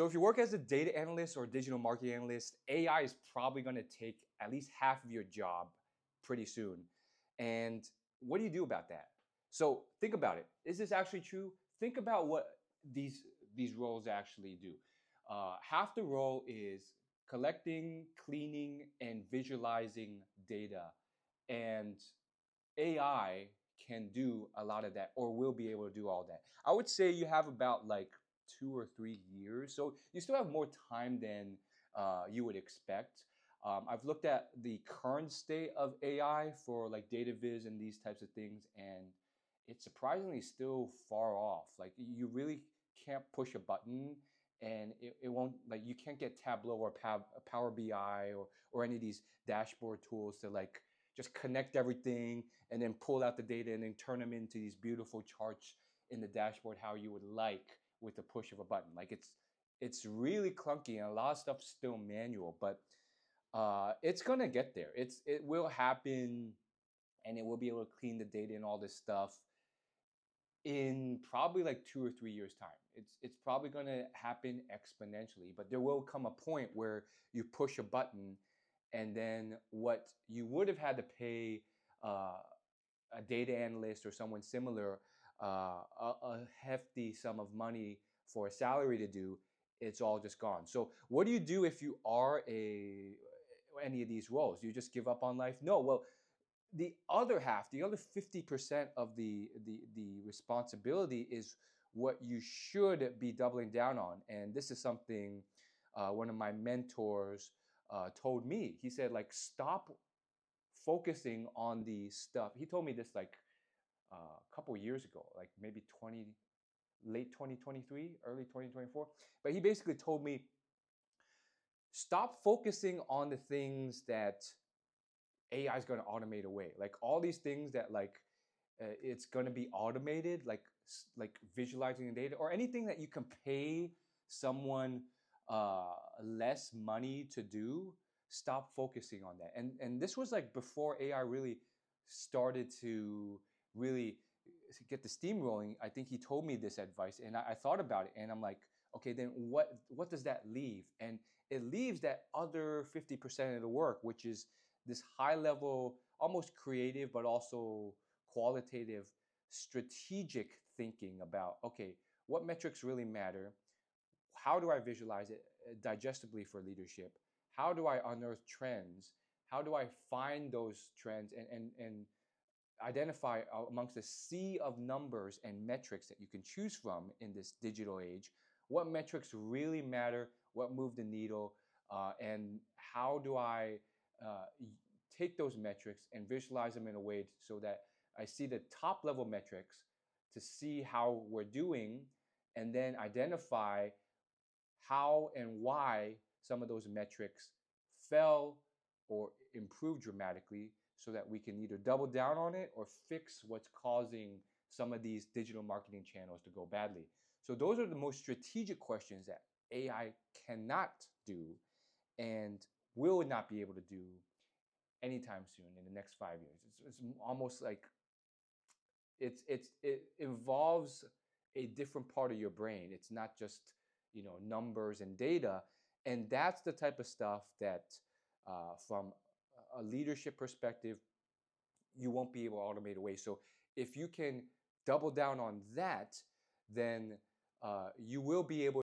So if you work as a data analyst or digital marketing analyst, AI is probably going to take at least half of your job pretty soon. And what do you do about that? So think about it. Is this actually true? Think about what these roles actually do. Half the role is collecting, cleaning, and visualizing data. And AI can do a lot of that or will be able to do all that. I would say you have about like 2 or 3 years. So you still have more time than you would expect. I've looked at the current state of AI for like data viz and these types of things, and it's surprisingly still far off. Like you really can't push a button and it won't, like you can't get Tableau or Power BI or any of these dashboard tools to like just connect everything and then pull out the data and then turn them into these beautiful charts in the dashboard how you would like with the push of a button. Like it's really clunky and a lot of stuff's still manual, but it's gonna get there. It will happen, and it will be able to clean the data and all this stuff in probably like 2 or 3 years time. It's probably going to happen exponentially, but there will come a point where you push a button and then what you would have had to pay a data analyst or someone similar a hefty sum of money for a salary to do, it's all just gone. So what do you do if you are any of these roles? Do you just give up on life? No. Well, the other half, the other 50% of the responsibility is what you should be doubling down on. And this is something one of my mentors told me. He said, like, stop focusing on the stuff. He told me this like a couple years ago, like maybe late 2023, early 2024. But he basically told me, stop focusing on the things that AI is going to automate away. Like all these things that like it's going to be automated, like visualizing the data or anything that you can pay someone less money to do. Stop focusing on that. And this was like before AI really started to really get the steam rolling. I think he told me this advice, and I thought about it, and I'm like, okay, then what does that leave? And it leaves that other 50% of the work, which is this high level, almost creative, but also qualitative, strategic thinking about, okay, what metrics really matter? How do I visualize it digestibly for leadership? How do I unearth trends? How do I find those trends and identify amongst the sea of numbers and metrics that you can choose from in this digital age, what metrics really matter, what move the needle, and how do I take those metrics and visualize them in a way so that I see the top level metrics to see how we're doing, and then identify how and why some of those metrics fell or improved dramatically so that we can either double down on it or fix what's causing some of these digital marketing channels to go badly. So those are the most strategic questions that AI cannot do and will not be able to do anytime soon in the next 5 years. It's almost like it involves a different part of your brain. It's not just numbers and data, and that's the type of stuff that from a leadership perspective you won't be able to automate away. So if you can double down on that, then you will be able